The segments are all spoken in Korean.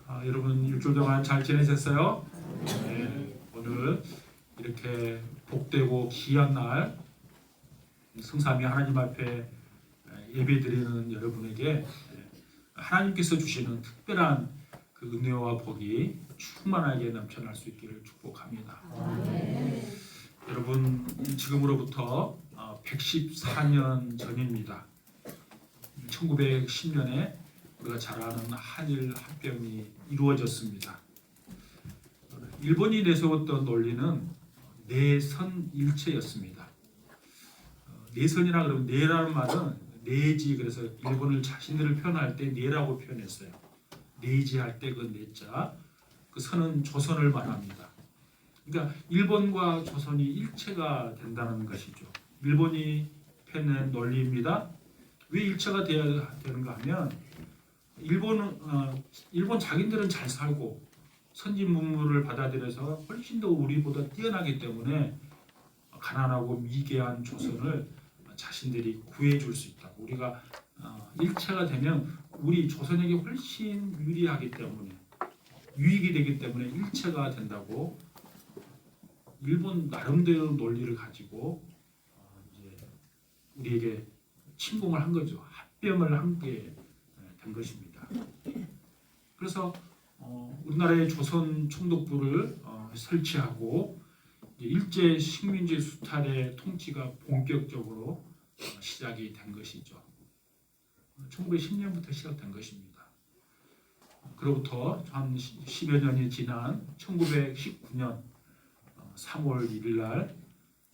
여러분 일주일 동안 잘 지내셨어요? 네, 오늘 이렇게 복되고 귀한 날 성삼위 하나님 앞에 예배드리는 여러분에게 하나님께서 주시는 특별한 그 은혜와 복이 충만하게 넘쳐날 수 있기를 축복합니다. 여러분 지금으로부터 114년 전입니다. 1910년에 우리가 잘 아는 한일 합병이 이루어졌습니다. 일본이 내세웠던 논리는 내선일체였습니다. 내선이라 그러면 내라는 말은 내지, 그래서 일본을 자신들을 표현할 때 내라고 표현했어요. 내지할 때 그 내자, 그 선은 조선을 말합니다. 그러니까 일본과 조선이 일체가 된다는 것이죠. 일본이 펴낸 논리입니다. 왜 일체가 되어야 되는가 하면 일본 자기들은 잘 살고 선진 문물을 받아들여서 훨씬 더 우리보다 뛰어나기 때문에 가난하고 미개한 조선을 자신들이 구해줄 수 있다. 우리가 일체가 되면 우리 조선에게 훨씬 유리하기 때문에, 유익이 되기 때문에 일체가 된다고 일본 나름대로 논리를 가지고 이제 우리에게 침공을 한 거죠. 합병을 함께 된 것입니다. 그래서 우리나라의 조선 총독부를 설치하고 일제 식민지 수탈의 통치가 본격적으로 시작이 된 것이죠. 1910년부터 시작된 것입니다. 그로부터 한 10여 년이 지난 1919년 3월 1일 날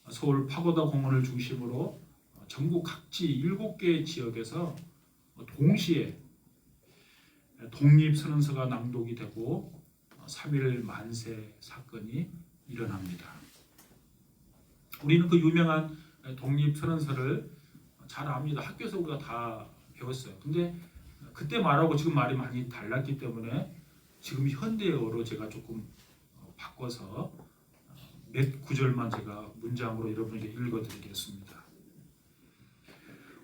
서울 파고다 공원을 중심으로 전국 각지 7개 지역에서 동시에 독립선언서가 낭독이 되고 3.1 만세 사건이 일어납니다. 우리는 그 유명한 독립선언서를 잘 압니다. 학교에서 우리가 다 배웠어요. 근데 그때 말하고 지금 말이 많이 달랐기 때문에 지금 현대어로 제가 조금 바꿔서 몇 구절만 제가 문장으로 여러분에게 읽어드리겠습니다.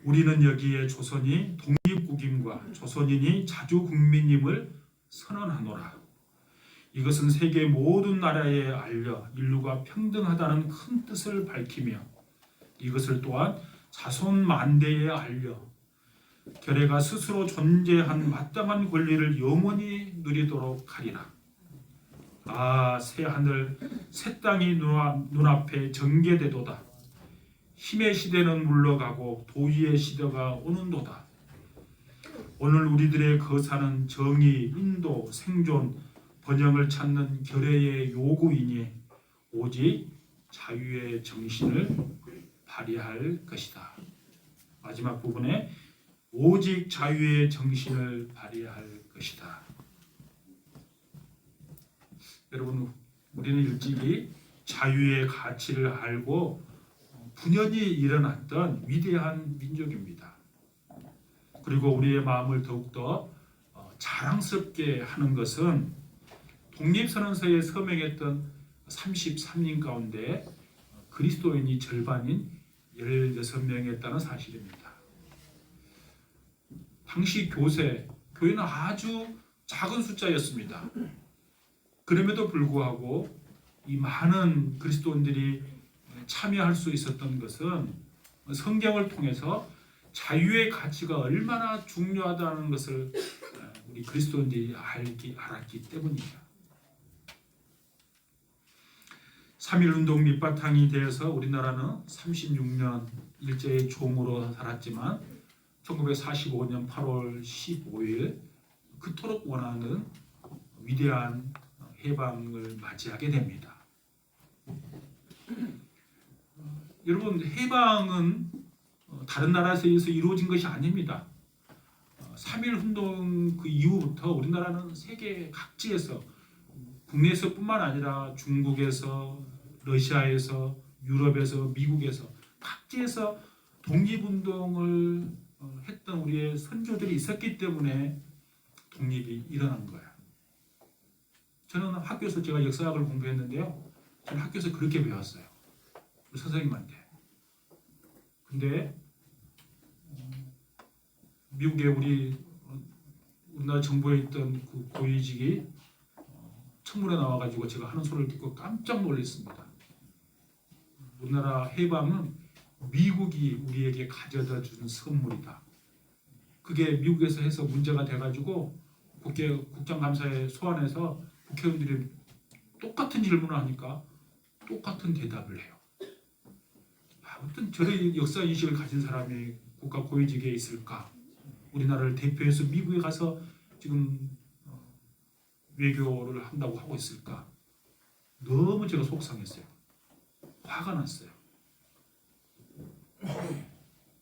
우리는 여기에 조선이 독립국임과 조선인이 자주국민임을 선언하노라. 이것은 세계 모든 나라에 알려 인류가 평등하다는 큰 뜻을 밝히며 이것을 또한 자손 만대에 알려 결의가 스스로 존재한 마땅한 권리를 영원히 누리도록 하리라. 새 하늘 새 땅이 눈앞에 전개되도다. 힘의 시대는 물러가고 도의의 시대가 오는도다. 오늘 우리들의 거사는 정의, 인도, 생존, 번영을 찾는 결의의 요구이니 오직 자유의 정신을 발휘할 것이다. 마지막 부분에 오직 자유의 정신을 발휘할 것이다. 여러분, 우리는 일찍이 자유의 가치를 알고 분연히 일어났던 위대한 민족입니다. 그리고 우리의 마음을 더욱더 자랑스럽게 하는 것은 독립선언서에 서명했던 33인 가운데 그리스도인이 절반인 16명이었다는 사실입니다. 당시 교회는 아주 작은 숫자였습니다. 그럼에도 불구하고 이 많은 그리스도인들이 참여할 수 있었던 것은 성경을 통해서 자유의 가치가 얼마나 중요하다는 것을 우리 그리스도인들이 알았기 때문입니다. 3.1운동 밑바탕이 되어서 우리나라는 36년 일제의 종으로 살았지만 1945년 8월 15일 그토록 원하는 위대한 해방을 맞이하게 됩니다. 여러분, 해방은 다른 나라에서 이루어진 것이 아닙니다. 3.1운동 그 이후부터 우리나라는 세계 각지에서, 국내에서 뿐만 아니라 중국에서, 러시아에서, 유럽에서, 미국에서 각지에서 독립운동을 했던 우리의 선조들이 있었기 때문에 독립이 일어난 거예요. 저는 학교에서 제가 역사학을 공부했는데요. 저는 학교에서 그렇게 배웠어요. 우리 선생님한테. 근데 미국의 우리나라 정부에 있던 그 고위직이 청문회 나와가지고 제가 하는 소리를 듣고 깜짝 놀랐습니다. 우리나라 해방은 미국이 우리에게 가져다 준 선물이다. 그게 미국에서 해서 문제가 돼가지고 국정감사에 소환해서 국회의원들이 똑같은 질문을 하니까 똑같은 대답을 해요. 아무튼 저런 역사 인식을 가진 사람이 국가 고위직에 있을까? 우리나라를 대표해서 미국에 가서 지금 외교를 한다고 하고 있을까? 너무 제가 속상했어요. 화가 났어요.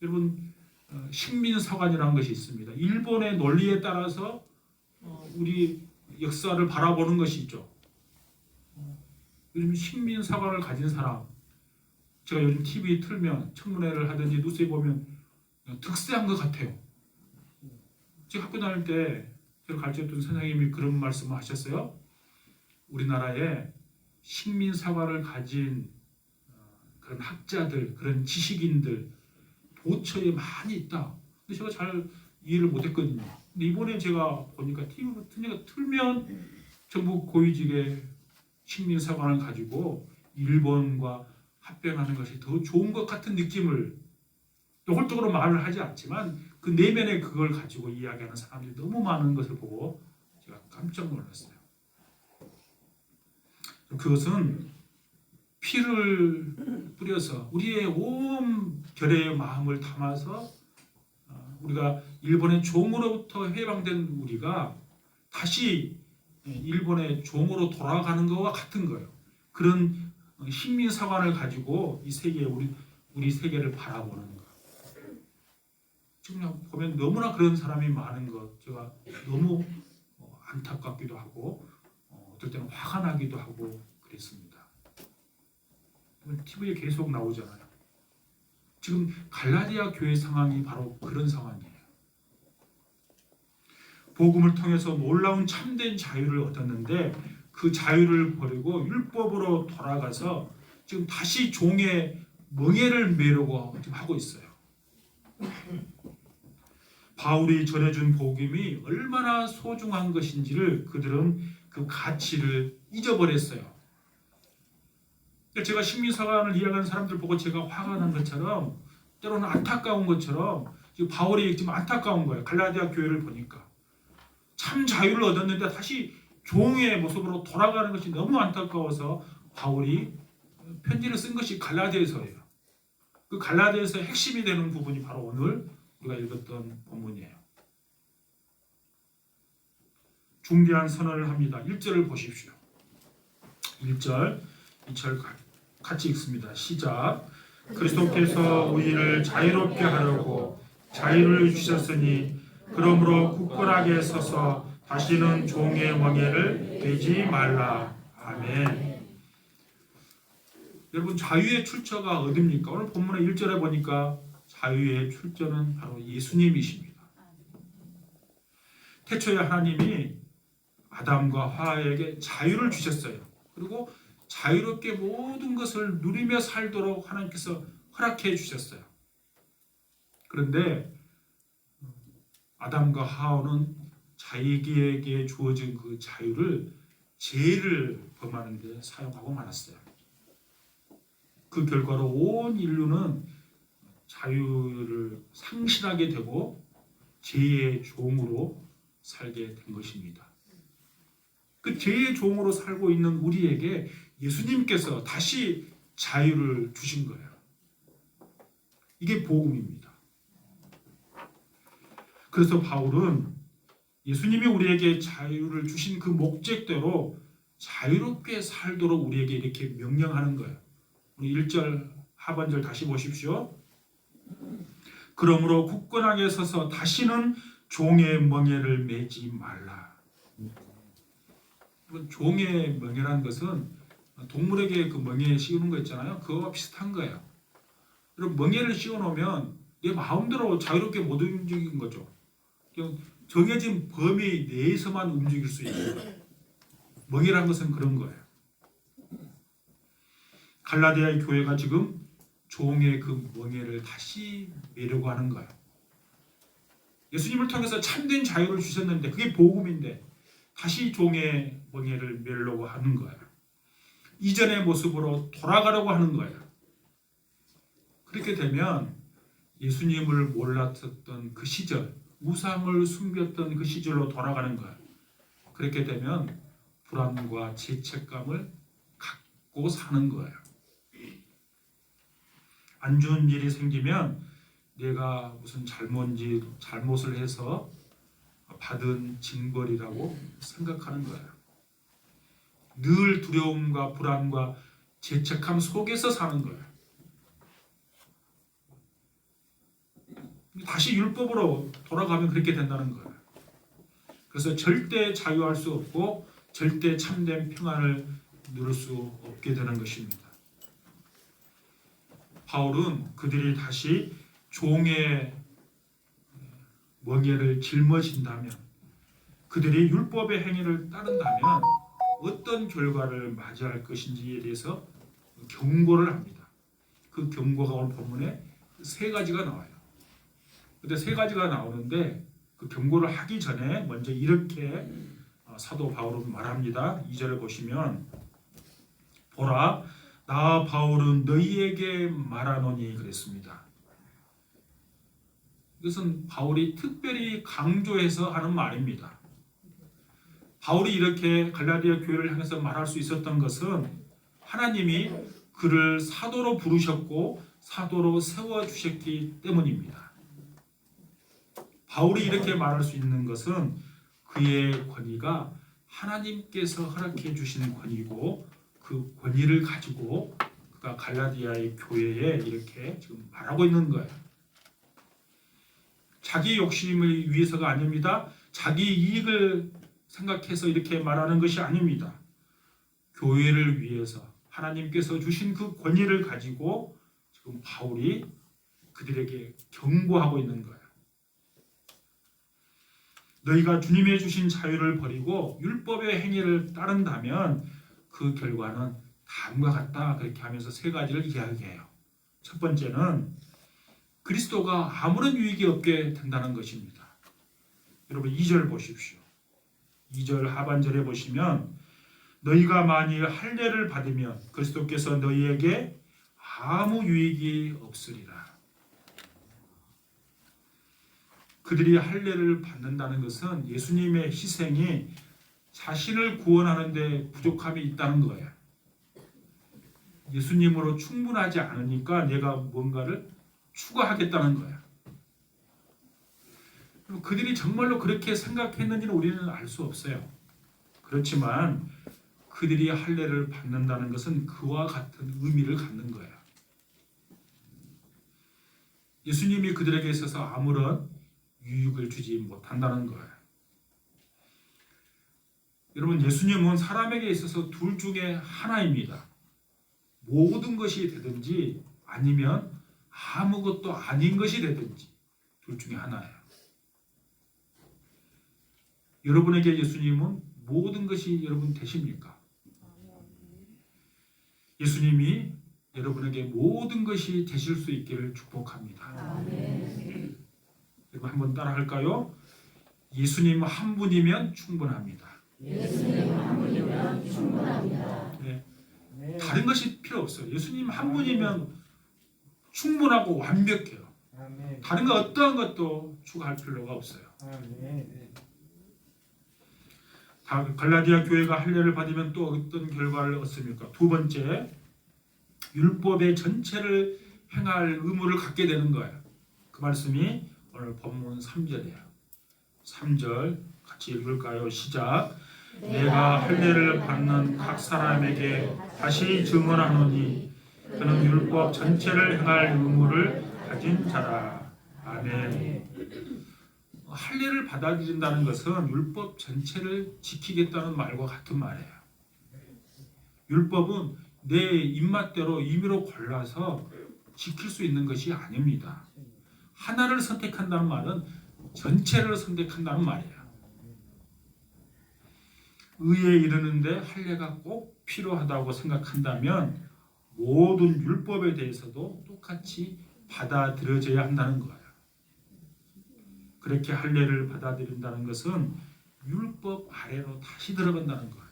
여러분, 식민사관이라는 것이 있습니다. 일본의 논리에 따라서 우리 역사를 바라보는 것이 있죠. 요즘 식민사관을 가진 사람, 제가 요즘 TV 틀면 청문회를 하든지 뉴스에 보면 득세한 것 같아요. 제가 학교 다닐 때 저를 가르쳤던 선생님이 그런 말씀을 하셨어요. 우리나라에 식민사관을 가진 그런 학자들, 그런 지식인들 도처에 많이 있다. 근데 제가 잘 이해를 못했거든요. 근데 이번에 제가 보니까 TV 틀면 정부 고위직의 식민사관을 가지고 일본과 합병하는 것이 더 좋은 것 같은 느낌을 노골적으로 말을 하지 않지만 그 내면에 그걸 가지고 이야기하는 사람들이 너무 많은 것을 보고 제가 깜짝 놀랐어요. 그것은 피를 뿌려서 우리의 온 결의의 마음을 담아서 우리가 일본의 종으로부터 해방된 우리가 다시 일본의 종으로 돌아가는 것과 같은 거예요. 그런 식민사관을 가지고 이 세계 우리 세계를 바라보는 것. 지금 보면 너무나 그런 사람이 많은 것 제가 너무 안타깝기도 하고 어떨 때는 화가 나기도 하고 그랬습니다. TV에 계속 나오잖아요. 지금 갈라디아 교회 상황이 바로 그런 상황이에요. 복음을 통해서 놀라운 참된 자유를 얻었는데 그 자유를 버리고 율법으로 돌아가서 지금 다시 종의 멍에를 매려고 지금 하고 있어요. 바울이 전해준 복음이 얼마나 소중한 것인지를 그들은 그 가치를 잊어버렸어요. 제가 식민사관을 이야기하는 사람들 보고 제가 화가 난 것처럼 때로는 안타까운 것처럼 지금 바울이 지금 안타까운 거예요. 갈라디아 교회를 보니까 참 자유를 얻었는데 다시 종의 모습으로 돌아가는 것이 너무 안타까워서 바울이 편지를 쓴 것이 갈라디아서예요. 그 갈라디아서의 핵심이 되는 부분이 바로 오늘 우리가 읽었던 본문이에요. 중대한 선언을 합니다. 1절을 보십시오. 1절, 2절 같이 읽습니다. 시작. 그리스도께서 우리를 자유롭게 하려고 자유를 주셨으니 그러므로 굳건하게 서서 다시는 종의 멍에를 매지 말라. 아멘. 여러분, 자유의 출처가 어디입니까? 오늘 본문의 1절에 보니까 자유의 출처는 바로 예수님이십니다. 태초에 하나님이 아담과 하와에게 자유를 주셨어요. 그리고 자유롭게 모든 것을 누리며 살도록 하나님께서 허락해 주셨어요. 그런데 아담과 하와는 자기에게 주어진 그 자유를 죄를 범하는 데 사용하고 말았어요. 그 결과로 온 인류는 자유를 상실하게 되고 죄의 종으로 살게 된 것입니다. 그 죄의 종으로 살고 있는 우리에게 예수님께서 다시 자유를 주신 거예요. 이게 복음입니다. 그래서 바울은 예수님이 우리에게 자유를 주신 그 목적대로 자유롭게 살도록 우리에게 이렇게 명령하는 거예요. 우리 1절 하반절 다시 보십시오. 그러므로 굳건하게 서서 다시는 종의 멍에를 매지 말라. 종의 멍에라는 것은 동물에게 그 멍에 씌우는 거 있잖아요. 그거와 비슷한 거예요. 그리고 멍에를 씌워놓으면 내 마음대로 자유롭게 못 움직이는 거죠. 정해진 범위 내에서만 움직일 수 있는 거예요. 멍에라는 것은 그런 거예요. 갈라디아의 교회가 지금 종의 그 멍에를 다시 매려고 하는 거예요. 예수님을 통해서 참된 자유를 주셨는데 그게 복음인데 다시 종의 멍에를 매려고 하는 거예요. 이전의 모습으로 돌아가려고 하는 거예요. 그렇게 되면 예수님을 몰랐었던 그 시절, 우상을 숨겼던 그 시절로 돌아가는 거예요. 그렇게 되면 불안과 죄책감을 갖고 사는 거예요. 안 좋은 일이 생기면 내가 무슨 잘못을 해서 받은 징벌이라고 생각하는 거예요. 늘 두려움과 불안과 죄책감 속에서 사는 거예요. 다시 율법으로 돌아가면 그렇게 된다는 거예요. 그래서 절대 자유할 수 없고 절대 참된 평안을 누릴 수 없게 되는 것입니다. 바울은 그들이 다시 종의 멍에를 짊어진다면, 그들이 율법의 행위를 따른다면 어떤 결과를 맞이할 것인지에 대해서 경고를 합니다. 그 경고가 오늘 본문에 세 가지가 나와요. 근데 세 가지가 나오는데 그 경고를 하기 전에 먼저 이렇게 사도 바울은 말합니다. 2절을 보시면 보라, 나 바울은 너희에게 말하노니 그랬습니다. 이것은 바울이 특별히 강조해서 하는 말입니다. 바울이 이렇게 갈라디아 교회를 향해서 말할 수 있었던 것은 하나님이 그를 사도로 부르셨고 사도로 세워주셨기 때문입니다. 바울이 이렇게 말할 수 있는 것은 그의 권위가 하나님께서 허락해 주신 권위고 그 권위를 가지고 그가 갈라디아의 교회에 이렇게 지금 말하고 있는 거예요. 자기 욕심을 위해서가 아닙니다. 자기 이익을 생각해서 이렇게 말하는 것이 아닙니다. 교회를 위해서 하나님께서 주신 그 권위를 가지고 지금 바울이 그들에게 경고하고 있는 거예요. 너희가 주님의 주신 자유를 버리고 율법의 행위를 따른다면 그 결과는 다음과 같다. 그렇게 하면서 세 가지를 이야기해요. 첫 번째는 그리스도가 아무런 유익이 없게 된다는 것입니다. 여러분 2절 보십시오. 2절 하반절에 보시면 너희가 만일 할례를 받으면 그리스도께서 너희에게 아무 유익이 없으리라. 그들이 할례를 받는다는 것은 예수님의 희생이 자신을 구원하는 데 부족함이 있다는 거예요. 예수님으로 충분하지 않으니까 내가 뭔가를 추가하겠다는 거예요. 그들이 정말로 그렇게 생각했는지는 우리는 알 수 없어요. 그렇지만 그들이 할례를 받는다는 것은 그와 같은 의미를 갖는 거예요. 예수님이 그들에게 있어서 아무런 유익을 주지 못한다는 거예요. 여러분 예수님은 사람에게 있어서 둘 중에 하나입니다. 모든 것이 되든지 아니면 아무것도 아닌 것이 되든지 둘 중에 하나예요. 여러분에게 예수님은 모든 것이 여러분 되십니까? 예수님이 여러분에게 모든 것이 되실 수 있기를 축복합니다. 아멘. 여러분 한번 따라 할까요? 예수님 한 분이면 충분합니다. 예수님 한 분이면 충분합니다. 네. 다른 것이 필요 없어요. 예수님 한 분이면 충분하고 완벽해요. 다른 거 어떠한 것도 추가할 필요가 없어요. 갈라디아 교회가 할례를 받으면 또 어떤 결과를 얻습니까? 두 번째, 율법의 전체를 행할 의무를 갖게 되는 거예요. 그 말씀이 오늘 본문 3절이에요. 3절 같이 읽을까요? 시작. 내가 할례를 받는 각 사람에게 다시 증언하노니 그는 율법 전체를 행할 의무를 가진 자라. 아멘. 할례를 받아들인다는 것은 율법 전체를 지키겠다는 말과 같은 말이에요. 율법은 내 입맛대로 임의로 골라서 지킬 수 있는 것이 아닙니다. 하나를 선택한다는 말은 전체를 선택한다는 말이에요. 의에 이르는데 할례가 꼭 필요하다고 생각한다면 모든 율법에 대해서도 똑같이 받아들여져야 한다는 거예요. 그렇게 할례를 받아들인다는 것은 율법 아래로 다시 들어간다는 거예요.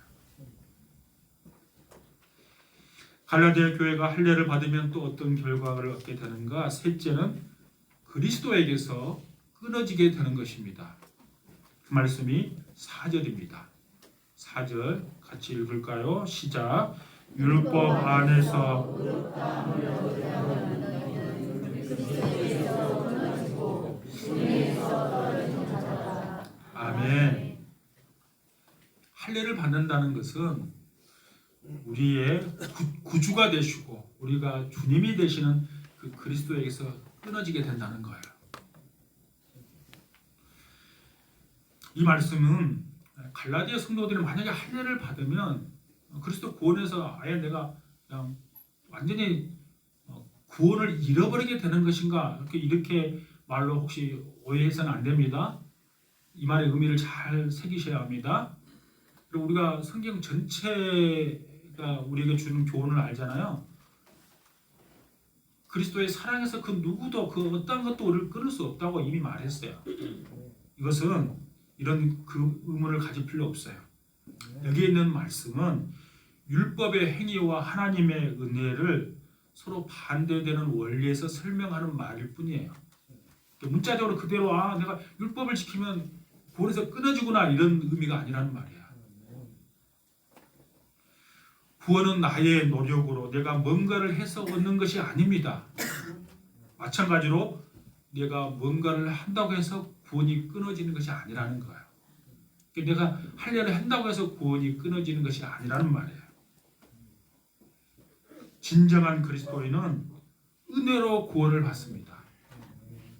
갈라디아 교회가 할례를 받으면 또 어떤 결과를 얻게 되는가? 셋째는 그리스도에게서 끊어지게 되는 것입니다. 그 말씀이 4절입니다. 4절 같이 읽을까요? 시작. 율법 안에서 아멘. 할례를 받는다는 것은 우리의 구주가 되시고 우리가 주님이 되시는 그 그리스도에게서 끊어지게 된다는 거예요. 이 말씀은 갈라디아 성도들이 만약에 할례를 받으면 그리스도 구원에서 아예 내가 그냥 완전히 구원을 잃어버리게 되는 것인가, 이렇게 말로 혹시 오해해서는 안 됩니다. 이 말의 의미를 잘 새기셔야 합니다. 그리고 우리가 성경 전체가 우리에게 주는 교훈을 알잖아요. 그리스도의 사랑에서 그 누구도 그 어떤 것도 우리를 끊을 수 없다고 이미 말했어요. 이것은 이런 그 의문을 가질 필요 없어요. 여기에 있는 말씀은 율법의 행위와 하나님의 은혜를 서로 반대되는 원리에서 설명하는 말일 뿐이에요. 문자적으로 그대로 내가 율법을 지키면 구원에서 끊어지구나 이런 의미가 아니라는 말이야. 구원은 나의 노력으로 내가 뭔가를 해서 얻는 것이 아닙니다. 마찬가지로 내가 뭔가를 한다고 해서 구원이 끊어지는 것이 아니라는 거예요. 내가 할례를 한다고 해서 구원이 끊어지는 것이 아니라는 말이에요. 진정한 그리스도인은 은혜로 구원을 받습니다.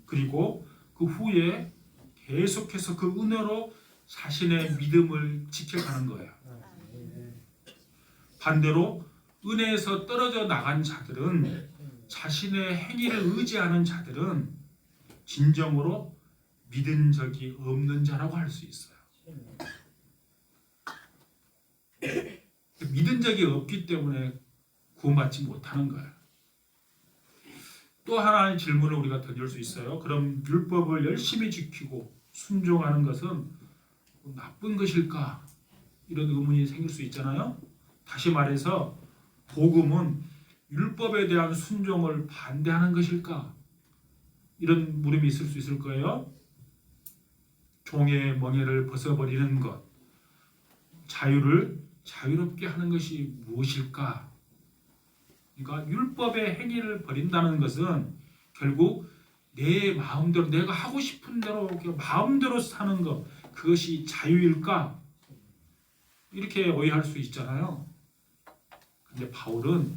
그리고 그 후에 계속해서 그 은혜로 자신의 믿음을 지켜가는 거예요. 반대로 은혜에서 떨어져 나간 자들은, 자신의 행위를 의지하는 자들은 진정으로 믿은 적이 없는 자라고 할 수 있어요. 믿은 적이 없기 때문에 구원받지 못하는 거예요. 또 하나의 질문을 우리가 던질 수 있어요. 그럼 율법을 열심히 지키고 순종하는 것은 나쁜 것일까? 이런 의문이 생길 수 있잖아요. 다시 말해서 복음은 율법에 대한 순종을 반대하는 것일까? 이런 물음이 있을 수 있을 거예요. 종의 멍에를 벗어버리는 것, 자유를 자유롭게 하는 것이 무엇일까? 그러니까 율법의 행위를 버린다는 것은 결국 내 마음대로, 내가 하고 싶은 대로 마음대로 사는 것, 그것이 자유일까? 이렇게 오해할 수 있잖아요. 근데 바울은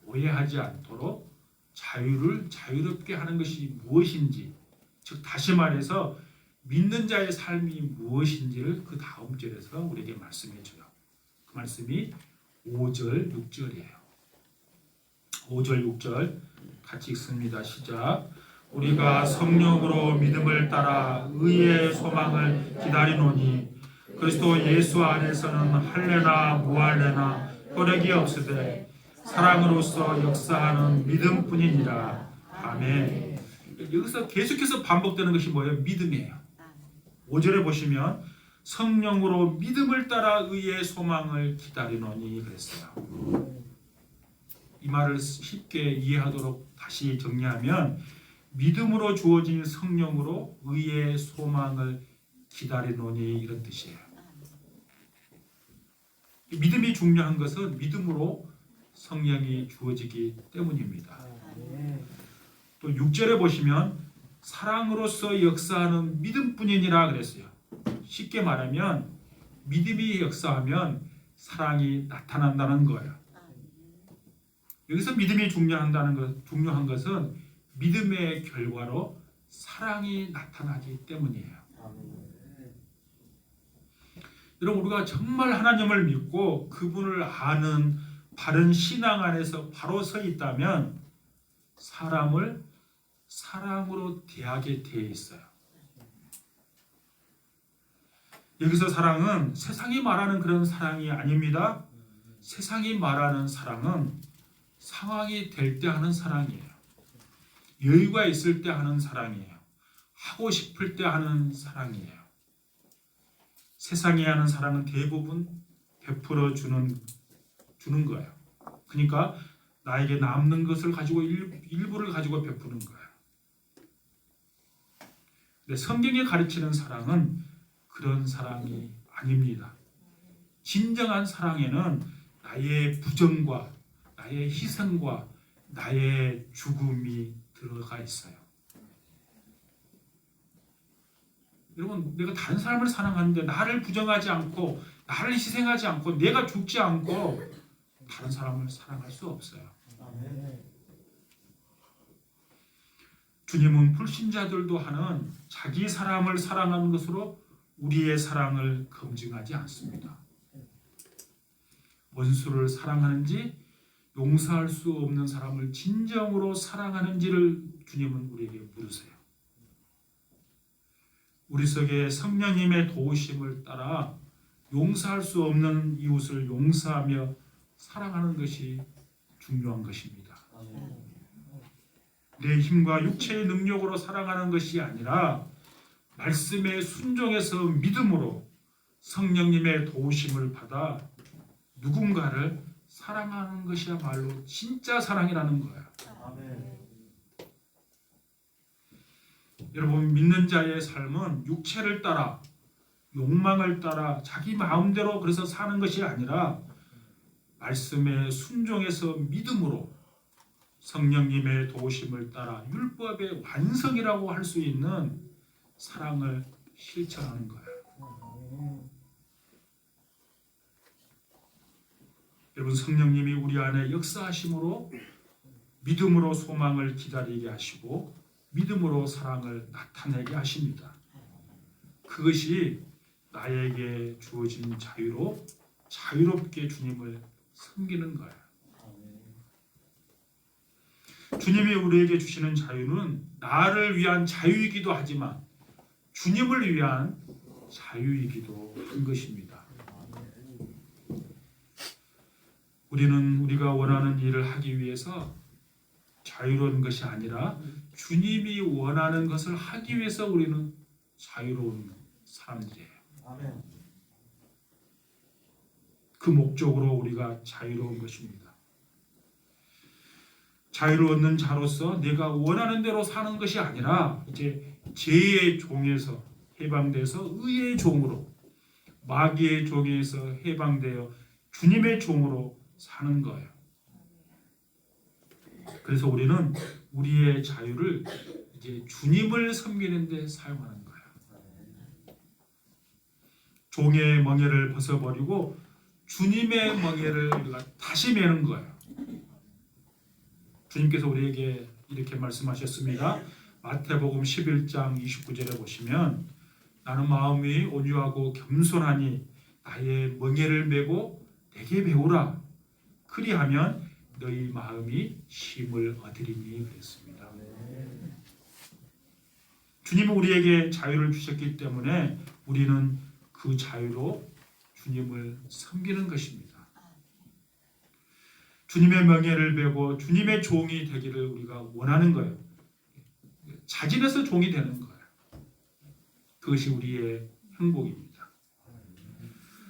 오해하지 않도록 자유를 자유롭게 하는 것이 무엇인지, 즉 다시 말해서 믿는 자의 삶이 무엇인지를 그 다음 절에서 우리에게 말씀해 줘요. 그 말씀이 5절, 6절이에요. 5절, 6절 같이 읽습니다. 시작. 우리가 성령으로 믿음을 따라 의의 소망을 기다리노니 그리스도 예수 안에서는 할례나 무할례나 효력이 없으되 사랑으로서 역사하는 믿음뿐이니라. 아멘. 여기서 계속해서 반복되는 것이 뭐예요? 믿음이에요. 5절에 보시면 성령으로 믿음을 따라 의의 소망을 기다리노니 그랬어요. 이 말을 쉽게 이해하도록 다시 정리하면 믿음으로 주어진 성령으로 의의 소망을 기다리노니 이런 뜻이에요. 믿음이 중요한 것은 믿음으로 성령이 주어지기 때문입니다. 또 6절에 보시면 사랑으로서 역사하는 믿음뿐이니라 그랬어요. 쉽게 말하면 믿음이 역사하면 사랑이 나타난다는 거예요. 여기서 믿음이 중요한 것은 믿음의 결과로 사랑이 나타나기 때문이에요. 여러분, 우리가 정말 하나님을 믿고 그분을 아는 바른 신앙 안에서 바로 서 있다면 사람을 사랑으로 대하게 되어 있어요. 여기서 사랑은 세상이 말하는 그런 사랑이 아닙니다. 세상이 말하는 사랑은 상황이 될 때 하는 사랑이에요. 여유가 있을 때 하는 사랑이에요. 하고 싶을 때 하는 사랑이에요. 세상에 하는 사랑은 대부분 베풀어 주는 거예요. 그러니까 나에게 남는 것을 가지고 일부를 가지고 베푸는 거예요. 근데 성경이 가르치는 사랑은 그런 사랑이 아닙니다. 진정한 사랑에는 나의 부정과 나의 희생과 나의 죽음이 들어가 있어요. 여러분, 내가 다른 사람을 사랑하는데 나를 부정하지 않고 나를 희생하지 않고 내가 죽지 않고 다른 사람을 사랑할 수 없어요. 주님은 불신자들도 하는 자기 사람을 사랑하는 것으로 우리의 사랑을 검증하지 않습니다. 원수를 사랑하는지 용서할 수 없는 사람을 진정으로 사랑하는지를 주님은 우리에게 물으세요. 우리 속에 성령님의 도우심을 따라 용서할 수 없는 이웃을 용서하며 사랑하는 것이 중요한 것입니다. 내 힘과 육체의 능력으로 사랑하는 것이 아니라 말씀에 순종해서 믿음으로 성령님의 도우심을 받아 누군가를 사랑하는 것이야말로 진짜 사랑이라는 거예요. 여러분, 믿는 자의 삶은 육체를 따라 욕망을 따라 자기 마음대로 그래서 사는 것이 아니라 말씀에 순종해서 믿음으로 성령님의 도우심을 따라 율법의 완성이라고 할 수 있는 사랑을 실천하는 거예요. 여러분, 성령님이 우리 안에 역사하심으로 믿음으로 소망을 기다리게 하시고 믿음으로 사랑을 나타내게 하십니다. 그것이 나에게 주어진 자유로 자유롭게 주님을 섬기는 거예요. 주님이 우리에게 주시는 자유는 나를 위한 자유이기도 하지만 주님을 위한 자유이기도 한 것입니다. 우리는 우리가 원하는 일을 하기 위해서 자유로운 것이 아니라 주님이 원하는 것을 하기 위해서 우리는 자유로운 사람들이에요. 그 목적으로 우리가 자유로운 것입니다. 자유를 얻는 자로서 내가 원하는 대로 사는 것이 아니라 이제 죄의 종에서 해방돼서 의의 종으로, 마귀의 종에서 해방되어 주님의 종으로 사는 거예요. 그래서 우리는 우리의 자유를 이제 주님을 섬기는 데 사용하는 거예요. 종의 멍에를 벗어버리고 주님의 멍에를 우리가 다시 매는 거예요. 주님께서 우리에게 이렇게 말씀하셨습니다. 마태복음 11장 29절에 보시면 나는 마음이 온유하고 겸손하니 나의 멍에를 메고 내게 배우라. 그리하면 너희 마음이 쉼을 얻으리니 그랬습니다. 주님은 우리에게 자유를 주셨기 때문에 우리는 그 자유로 주님을 섬기는 것입니다. 주님의 명예를 배고 주님의 종이 되기를 우리가 원하는 거예요. 자진해서 종이 되는 거예요. 그것이 우리의 행복입니다.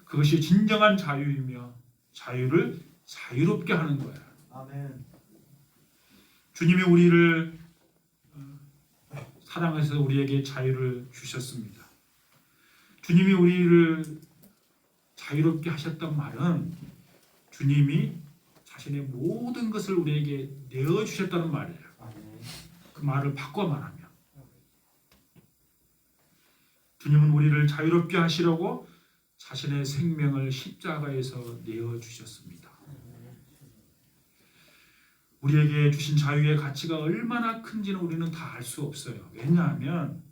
그것이 진정한 자유이며 자유를 자유롭게 하는 거예요. 주님이 우리를 사랑해서 우리에게 자유를 주셨습니다. 주님이 우리를 자유롭게 하셨단 말은 주님이 자신의 모든 것을 우리에게 내어주셨다는 말이에요. 그 말을 바꿔 말하면 주님은 우리를 자유롭게 하시려고 자신의 생명을 십자가에서 내어주셨습니다. 우리에게 주신 자유의 가치가 얼마나 큰지는 우리는 다 알 수 없어요. 왜냐하면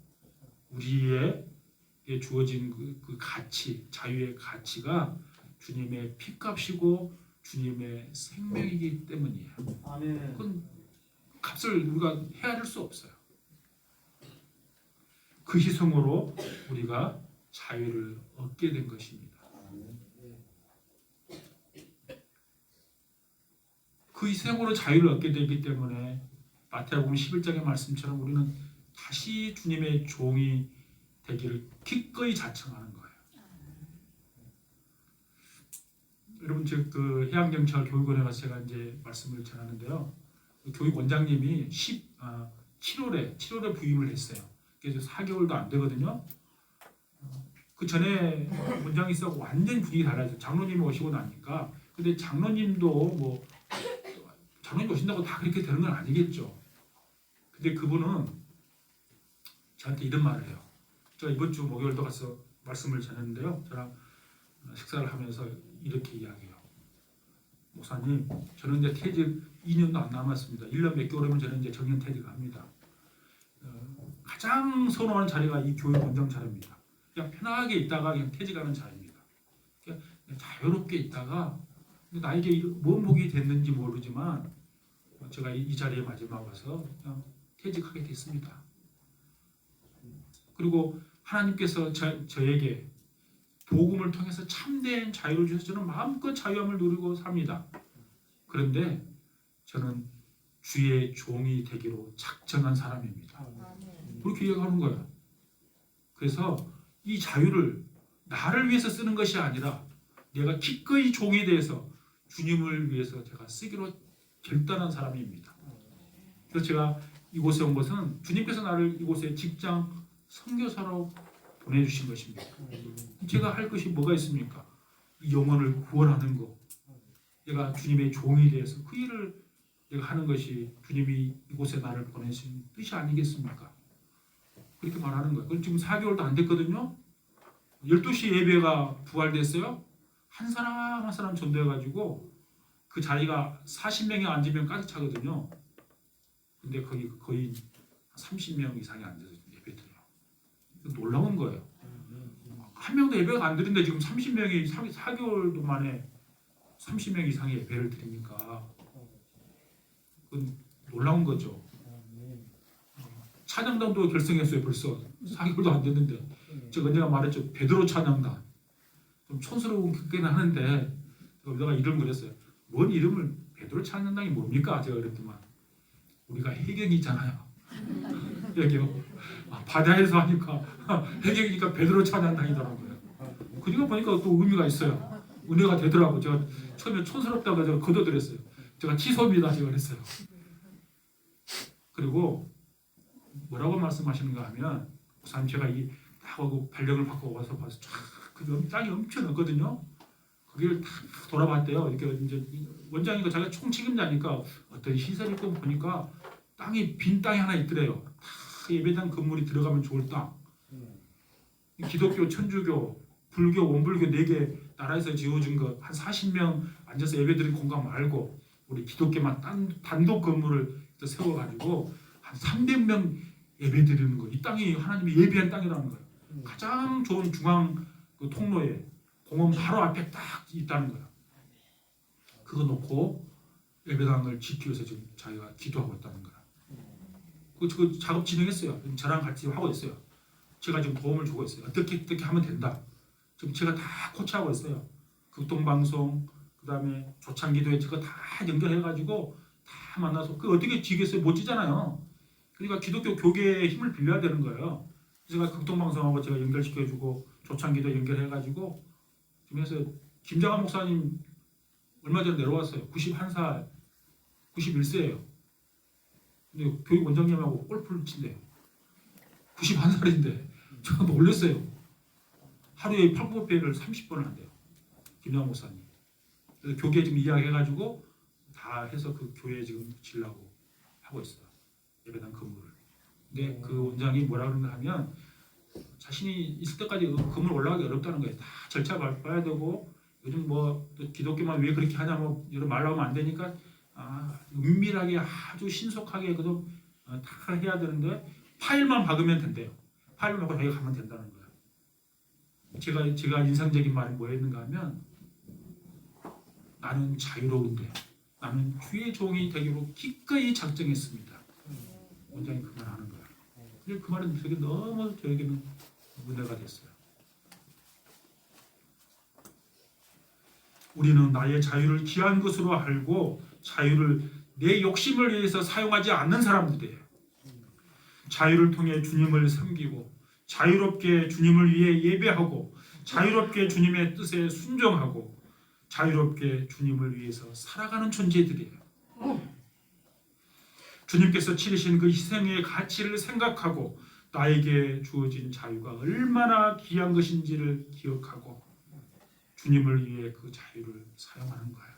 우리에게 주어진 그 가치, 자유의 가치가 주님의 피값이고 주님의 생명이기 때문이에요. 그건 값을 우리가 헤아릴 수 없어요. 그 희생으로 우리가 자유를 얻게 된 것입니다. 그 희생으로 자유를 얻게 되기 때문에 마태복음 11장의 말씀처럼 우리는 다시 주님의 종이 되기를 기꺼이 자청하는 거예요. 여러분 그 해양경찰 교육원에 가서 제가 이제 말씀을 전하는데요. 그 교육 원장님이 7월에 부임을 했어요. 그래서 4개월도 안 되거든요. 그 전에 원장이 있어서 완전 분위기 달라졌어요. 장로님이 오시고 나니까. 근데 장로님도 뭐 장로님 오신다고 다 그렇게 되는 건 아니겠죠. 근데 그분은 저한테 이런 말을 해요. 제가 이번 주 목요일도 가서 말씀을 전했는데요. 저랑 식사를 하면서 이렇게 이야기해요. 목사님, 저는 이제 퇴직 2년도 안 남았습니다. 1년 몇 개월이면 저는 이제 정년 퇴직을 합니다. 가장 선호하는 자리가 이 교육 원장 자리입니다. 그냥 편하게 있다가 그냥 퇴직하는 자리입니다. 그냥 자유롭게 있다가 나에게 뭔 복이 됐는지 모르지만 제가 이 자리에 마지막 와서 그냥 퇴직하게 됐습니다. 그리고 하나님께서 저에게 복음을 통해서 참된 자유를 주셔서 저는 마음껏 자유함을 누리고 삽니다. 그런데 저는 주의 종이 되기로 작정한 사람입니다. 그렇게 이야기하는 거예요. 그래서 이 자유를 나를 위해서 쓰는 것이 아니라 내가 기꺼이 종이 돼서 주님을 위해서 제가 쓰기로 결단한 사람입니다. 그래서 제가 이곳에 온 것은 주님께서 나를 이곳에 직장 선교사로 보내주신 것입니다. 제가 할 것이 뭐가 있습니까? 이 영혼을 구원하는 것. 내가 주님의 종이 되어서 그 일을 내가 하는 것이 주님이 이곳에 나를 보내신 뜻이 아니겠습니까? 그렇게 말하는 거예요. 그럼 지금 4개월도 안 됐거든요. 12시 예배가 부활됐어요. 한 사람 한 사람 전도해가지고 그 자리가 40명이 앉으면 가득 차거든요. 근데 거기 거의 30명 이상이 앉아서 예배 드려요. 놀라운 거예요. 한 명도 예배가 안 드는데 지금 30명이 4개월 만에 30명 이상의 예배를 드리니까 그건 놀라운 거죠. 찬양단도 결성했어요. 벌써 4개월도 안 됐는데 제가 언제가 말했죠. 베드로 찬양단 좀 촌스럽긴 하는데 내가 이름을 그랬어요. 뭔 이름을 베드로 찬양단이 뭡니까? 제가 그랬더만 우리가 해경이잖아요. 여기요. 바다에서 하니까 해경이니까 베드로 찬양단이더라고요. 그러니까 보니까 또 의미가 있어요. 은혜가 되더라고. 제가 처음에 촌스럽다고 제가 거둬들였어요. 제가 취소입니다. 제가 그랬어요. 그리고 뭐라고 말씀하시는가 하면 목사님 제가 이 하고 발령을 받고 와서 봐서 그 땅이 엄청 넓거든요. 거기를 다 돌아봤대요. 이렇게 이제 원장이고 자기가 총책임자니까 어떤 시설이 있고 보니까 땅이 빈 땅이 하나 있더래요. 다 예배당 건물이 들어가면 좋을 땅. 기독교, 천주교, 불교, 원불교 4개 나라에서 지어준 것 한 40명 앉아서 예배드리는 공간 말고 우리 기독교만 단독 건물을 세워가지고 한 300명 예배드리는 거. 이 땅이 하나님이 예비한 땅이라는 거예요. 가장 좋은 중앙 그 통로에 공원 바로 앞에 딱 있다는 거예요. 그거 놓고 예배당을 짓기 위해서 지금 자기가 기도하고 있다는 거예요. 그 작업 진행했어요. 저랑 같이 하고 있어요. 제가 지금 도움을 주고 있어요. 어떻게 하면 된다. 지금 제가 다 코치하고 있어요. 극동방송, 그 다음에 조창기도에 제가 다 연결해가지고 다 만나서 그 어떻게 지겠어요? 못 지잖아요. 그러니까 기독교 교계의 힘을 빌려야 되는 거예요. 제가 극동방송하고 제가 연결시켜주고 조창기도 연결해가지고 지금 해서 김장한 목사님 얼마 전에 내려왔어요. 91살, 91세예요. 근데 교육 원장님하고 골프를 친대요. 91살인데 제가 놀랐어요. 하루에 팔굽혀펴기를 30번을 한대요. 김장 목사님. 그래서 교계 지금 이야기해가지고 다 해서 그 교회에 지금 지려고 하고 있어요. 예배당 건물을. 근데 그 원장이 뭐라 그러는가 하면 자신이 있을 때까지 건물 올라가기 어렵다는 거예요. 다 절차 밟아야 되고 요즘 뭐 기독교만 왜 그렇게 하냐 뭐 이런 말 나오면 안 되니까 은밀하게 아주 신속하게 그도 다 해야 되는데 파일만 박으면 된대요. 파일만 박고 자기가 가면 된다는 거예요. 제가 인상적인 말이 뭐였는가 하면 나는 자유로운데 나는 주의 종이 되기로 기꺼이 작정했습니다. 원장이 그 말 하는 거예요. 그 말은 되게 너무 저에게는 은혜가 됐어요. 우리는 나의 자유를 귀한 것으로 알고 자유를 내 욕심을 위해서 사용하지 않는 사람들이에요. 자유를 통해 주님을 섬기고 자유롭게 주님을 위해 예배하고 자유롭게 주님의 뜻에 순종하고 자유롭게 주님을 위해서 살아가는 존재들이에요. 주님께서 치르신 그 희생의 가치를 생각하고 나에게 주어진 자유가 얼마나 귀한 것인지를 기억하고 주님을 위해 그 자유를 사용하는 거예요.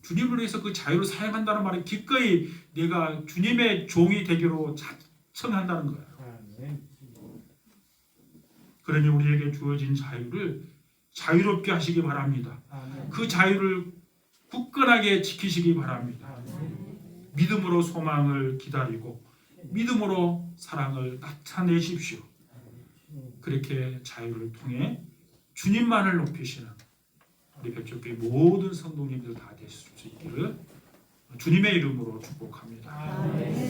주님을 위해서 그 자유를 사용한다는 말은 기꺼이 내가 주님의 종이 되기로 자청한다는 거예요. 그러니 우리에게 주어진 자유를 자유롭게 하시기 바랍니다. 그 자유를 굳건하게 지키시기 바랍니다. 믿음으로 소망을 기다리고 믿음으로 사랑을 나타내십시오. 그렇게 자유를 통해 주님만을 높이시는 우리 백조교회 모든 성도님들 다 되실 수 있기를 주님의 이름으로 축복합니다.